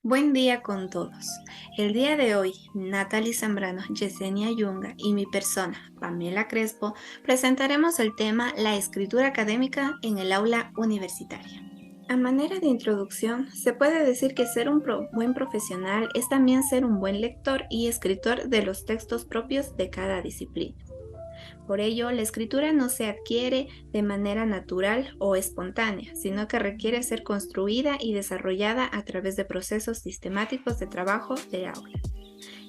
Buen día con todos. El día de hoy, Natalie Zambrano, Yesenia Yunga y mi persona, Pamela Crespo, presentaremos el tema La escritura académica en el aula universitaria. A manera de introducción, se puede decir que ser un buen profesional es también ser un buen lector y escritor de los textos propios de cada disciplina. Por ello, la escritura no se adquiere de manera natural o espontánea, sino que requiere ser construida y desarrollada a través de procesos sistemáticos de trabajo de aula.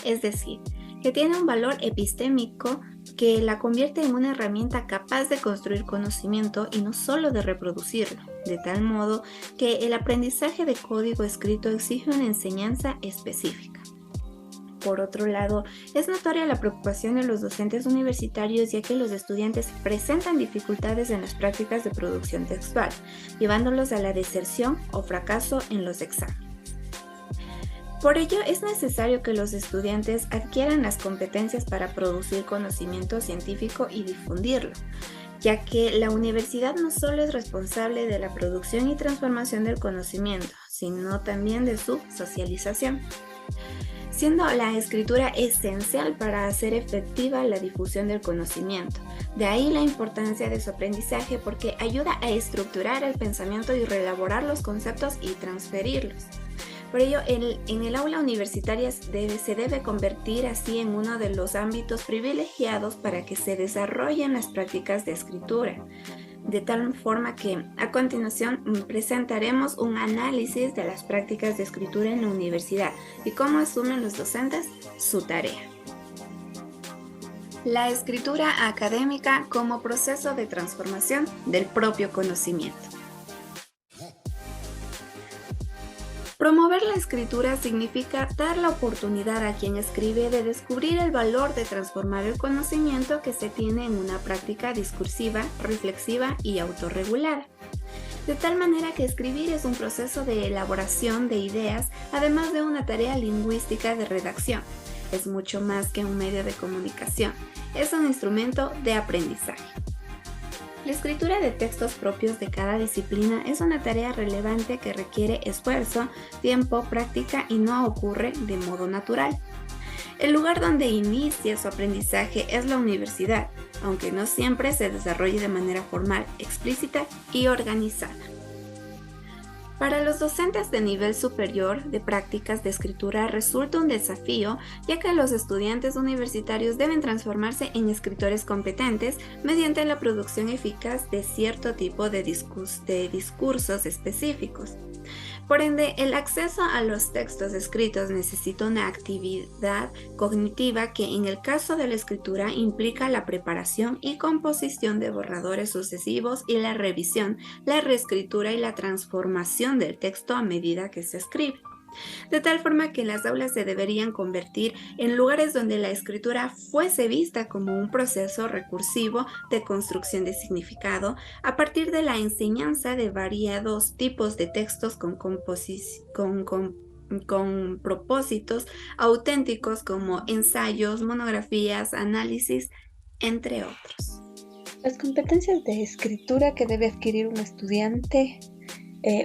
Es decir, que tiene un valor epistémico que la convierte en una herramienta capaz de construir conocimiento y no solo de reproducirlo, de tal modo que el aprendizaje de código escrito exige una enseñanza específica. Por otro lado, es notoria la preocupación de los docentes universitarios ya que los estudiantes presentan dificultades en las prácticas de producción textual, llevándolos a la deserción o fracaso en los exámenes. Por ello, es necesario que los estudiantes adquieran las competencias para producir conocimiento científico y difundirlo, ya que la universidad no solo es responsable de la producción y transformación del conocimiento, sino también de su socialización, siendo la escritura esencial para hacer efectiva la difusión del conocimiento. De ahí la importancia de su aprendizaje porque ayuda a estructurar el pensamiento y reelaborar los conceptos y transferirlos. Por ello, en el aula universitaria se debe convertir así en uno de los ámbitos privilegiados para que se desarrollen las prácticas de escritura. De tal forma que a continuación presentaremos un análisis de las prácticas de escritura en la universidad y cómo asumen los docentes su tarea. La escritura académica como proceso de transformación del propio conocimiento. Promover la escritura significa dar la oportunidad a quien escribe de descubrir el valor de transformar el conocimiento que se tiene en una práctica discursiva, reflexiva y autorregulada. De tal manera que escribir es un proceso de elaboración de ideas, además de una tarea lingüística de redacción. Es mucho más que un medio de comunicación, es un instrumento de aprendizaje. La escritura de textos propios de cada disciplina es una tarea relevante que requiere esfuerzo, tiempo, práctica y no ocurre de modo natural. El lugar donde inicia su aprendizaje es la universidad, aunque no siempre se desarrolle de manera formal, explícita y organizada. Para los docentes de nivel superior de prácticas de escritura resulta un desafío, ya que los estudiantes universitarios deben transformarse en escritores competentes mediante la producción eficaz de cierto tipo de discursos específicos. Por ende, el acceso a los textos escritos necesita una actividad cognitiva que en el caso de la escritura implica la preparación y composición de borradores sucesivos y la revisión, la reescritura y la transformación del texto a medida que se escribe. De tal forma que las aulas se deberían convertir en lugares donde la escritura fuese vista como un proceso recursivo de construcción de significado a partir de la enseñanza de variados tipos de textos con propósitos auténticos como ensayos, monografías, análisis, entre otros. Las competencias de escritura que debe adquirir un estudiante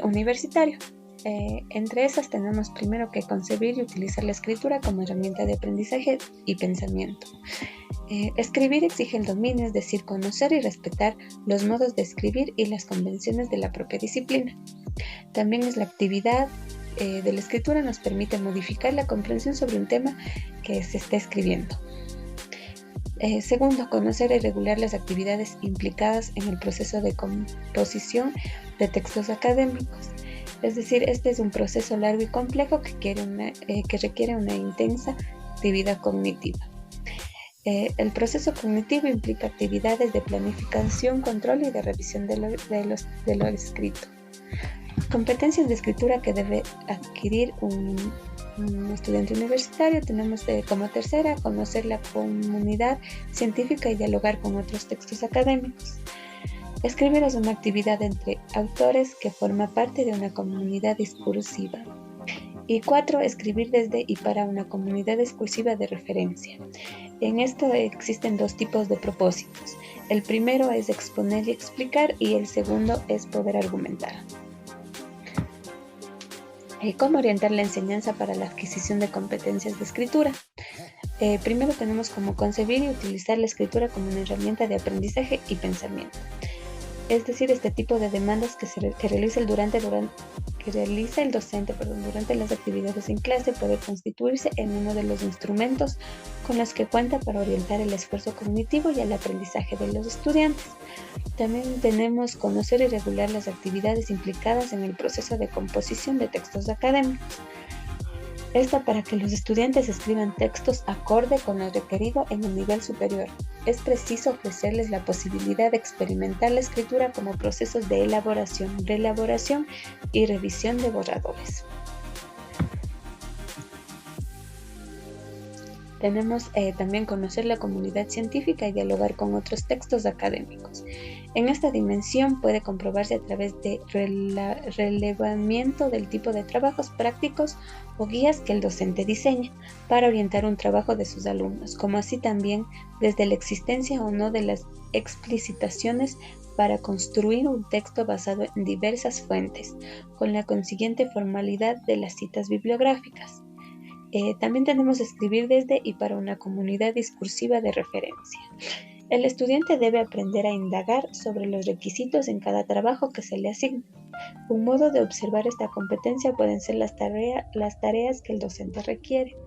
universitario. Entre esas tenemos primero que concebir y utilizar la escritura como herramienta de aprendizaje y pensamiento. Escribir exige el dominio, es decir, conocer y respetar los modos de escribir y las convenciones de la propia disciplina. También es la actividad de la escritura nos permite modificar la comprensión sobre un tema que se está escribiendo. Segundo, conocer y regular las actividades implicadas en el proceso de composición de textos académicos. Es decir, este es un proceso largo y complejo que requiere una intensa actividad cognitiva. El proceso cognitivo implica actividades de planificación, control y de revisión de lo escrito. Competencias de escritura que debe adquirir un estudiante universitario tenemos como tercera conocer la comunidad científica y dialogar con otros textos académicos. Escribir es una actividad entre autores que forma parte de una comunidad discursiva. Y 4. Escribir desde y para una comunidad discursiva de referencia. En esto existen dos tipos de propósitos. El primero es exponer y explicar y el segundo es poder argumentar. ¿Cómo orientar la enseñanza para la adquisición de competencias de escritura? Primero tenemos como concebir y utilizar la escritura como una herramienta de aprendizaje y pensamiento. Es decir, este tipo de demandas que realiza el docente durante las actividades en clase puede constituirse en uno de los instrumentos con los que cuenta para orientar el esfuerzo cognitivo y el aprendizaje de los estudiantes. También tenemos conocer y regular las actividades implicadas en el proceso de composición de textos académicos. Esto para que los estudiantes escriban textos acorde con lo requerido en el nivel superior. Es preciso ofrecerles la posibilidad de experimentar la escritura como procesos de elaboración, reelaboración y revisión de borradores. Tenemos también conocer la comunidad científica y dialogar con otros textos académicos. En esta dimensión puede comprobarse a través de relevamiento del tipo de trabajos prácticos o guías que el docente diseña para orientar un trabajo de sus alumnos, como así también desde la existencia o no de las explicitaciones para construir un texto basado en diversas fuentes, con la consiguiente formalidad de las citas bibliográficas. También tenemos escribir desde y para una comunidad discursiva de referencia. El estudiante debe aprender a indagar sobre los requisitos en cada trabajo que se le asigna. Un modo de observar esta competencia pueden ser las tareas que el docente requiere.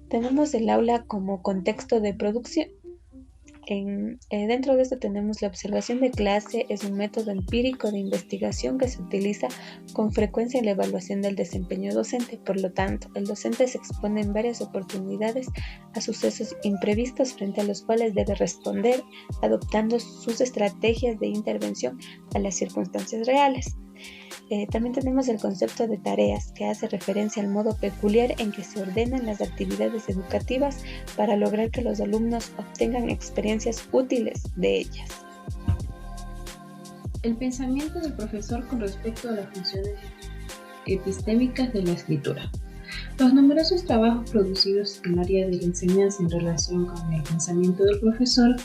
Tenemos el aula como contexto de producción. Dentro de esto tenemos la observación de clase, es un método empírico de investigación que se utiliza con frecuencia en la evaluación del desempeño docente. Por lo tanto, el docente se expone en varias oportunidades a sucesos imprevistos frente a los cuales debe responder adoptando sus estrategias de intervención a las circunstancias reales. También tenemos el concepto de tareas, que hace referencia al modo peculiar en que se ordenan las actividades educativas para lograr que los alumnos obtengan experiencias útiles de ellas. El pensamiento del profesor con respecto a las funciones epistémicas de la escritura. Los numerosos trabajos producidos en el área de la enseñanza en relación con el pensamiento del profesor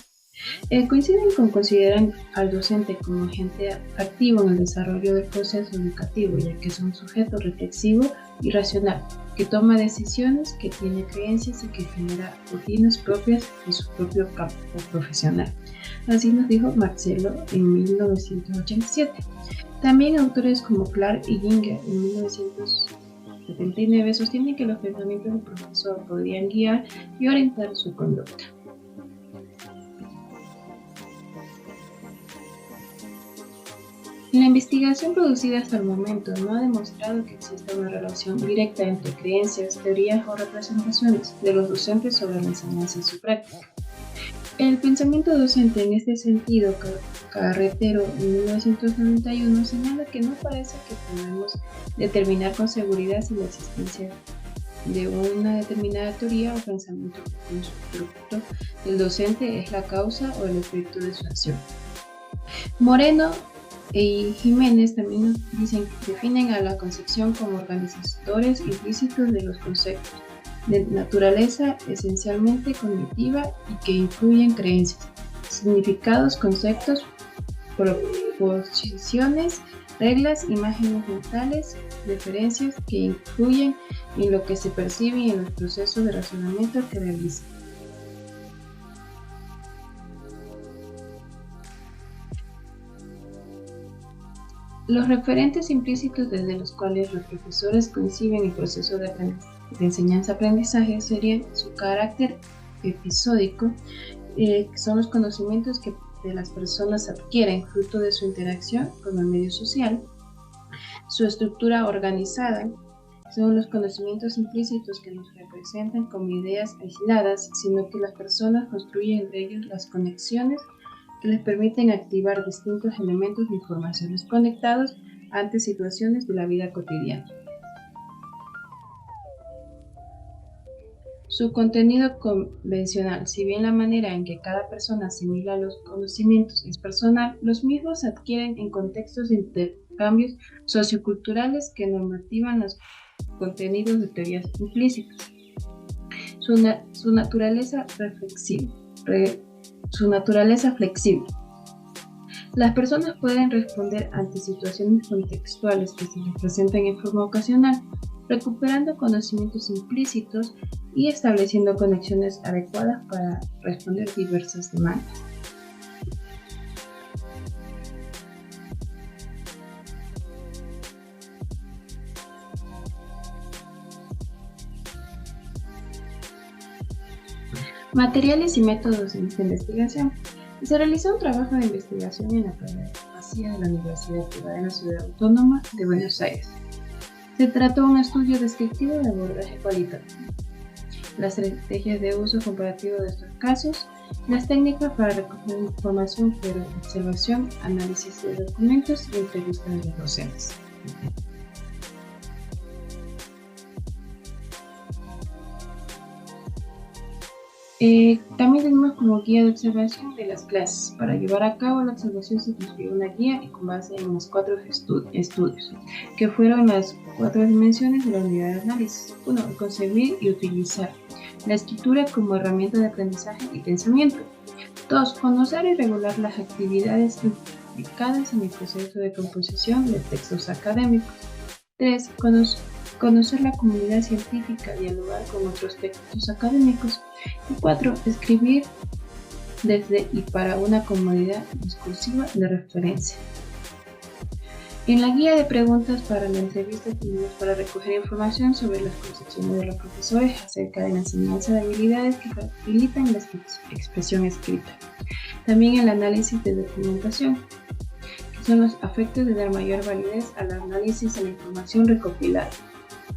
coinciden con considerar al docente como agente activo en el desarrollo del proceso educativo, ya que es un sujeto reflexivo y racional, que toma decisiones, que tiene creencias y que genera rutinas propias de su propio campo profesional. Así nos dijo Marcelo en 1987. También autores como Clark y Ginger en 1979 sostienen que los pensamientos del profesor podrían guiar y orientar su conducta. La investigación producida hasta el momento no ha demostrado que exista una relación directa entre creencias, teorías o representaciones de los docentes sobre la enseñanza y su práctica. El pensamiento docente en este sentido, Carretero en 1991 señala que no parece que podemos determinar con seguridad si la existencia de una determinada teoría o pensamiento constructo del docente es la causa o el efecto de su acción. Moreno y Jiménez también definen a la concepción como organizadores implícitos de los conceptos, de naturaleza esencialmente cognitiva y que incluyen creencias, significados, conceptos, proposiciones, reglas, imágenes mentales, referencias que influyen en lo que se percibe y en los procesos de razonamiento que realiza. Los referentes implícitos desde los cuales los profesores conciben el proceso de enseñanza-aprendizaje serían su carácter episódico, que son los conocimientos que las personas adquieren fruto de su interacción con el medio social, su estructura organizada, son los conocimientos implícitos que nos representan como ideas aisladas, sino que las personas construyen entre ellos las conexiones que les permiten activar distintos elementos de informaciones conectados ante situaciones de la vida cotidiana. Su contenido convencional, si bien la manera en que cada persona asimila los conocimientos es personal, los mismos se adquieren en contextos de intercambios socioculturales que normativan los contenidos de teorías implícitas. Su naturaleza flexible. Las personas pueden responder ante situaciones contextuales que se les presentan en forma ocasional, recuperando conocimientos implícitos y estableciendo conexiones adecuadas para responder diversas demandas. Materiales y métodos de investigación. Se realizó un trabajo de investigación en la Farmacia de la Universidad Privada de la Ciudad Autónoma de Buenos Aires. Se trató de un estudio descriptivo de abordaje cualitativo, las estrategias de uso comparativo de estos casos, las técnicas para recoger información por observación, análisis de documentos y entrevistas de los docentes. También tenemos como guía de observación de las clases. Para llevar a cabo la observación se construyó una guía y con base en los 4 estudios, que fueron las 4 dimensiones de la unidad de análisis. 1. Concebir y utilizar la escritura como herramienta de aprendizaje y pensamiento. 2. Conocer y regular las actividades implicadas en el proceso de composición de textos académicos. 3. Conocer la comunidad científica, dialogar con otros textos académicos. Y 4. Escribir desde y para una comunidad discursiva de referencia. En la guía de preguntas para la entrevista tenemos para recoger información sobre las concepciones de los profesores acerca de la enseñanza de habilidades que facilitan la expresión escrita. También el análisis de documentación, que son los efectos de dar mayor validez al análisis de la información recopilada.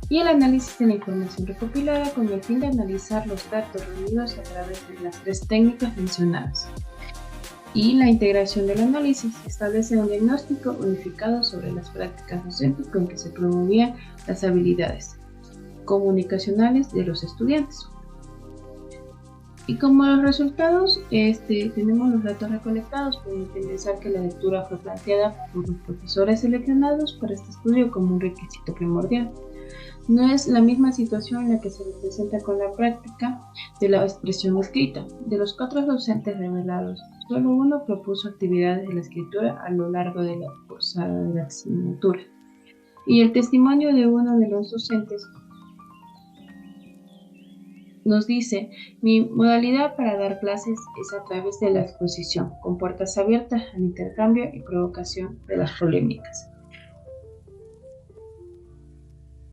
Y el análisis de la información recopilada con el fin de analizar los datos reunidos a través de las 3 técnicas mencionadas. Y la integración del análisis establece un diagnóstico unificado sobre las prácticas docentes con que se promovían las habilidades comunicacionales de los estudiantes. Y como los resultados, tenemos los datos recolectados, podemos pensar que la lectura fue planteada por los profesores seleccionados para este estudio como un requisito primordial. No es la misma situación en la que se representa con la práctica de la expresión escrita. De los 4 docentes revelados, solo uno propuso actividades de la escritura a lo largo de la cursada de la asignatura. Y el testimonio de uno de los docentes nos dice: mi modalidad para dar clases es a través de la exposición, con puertas abiertas al intercambio y provocación de las polémicas.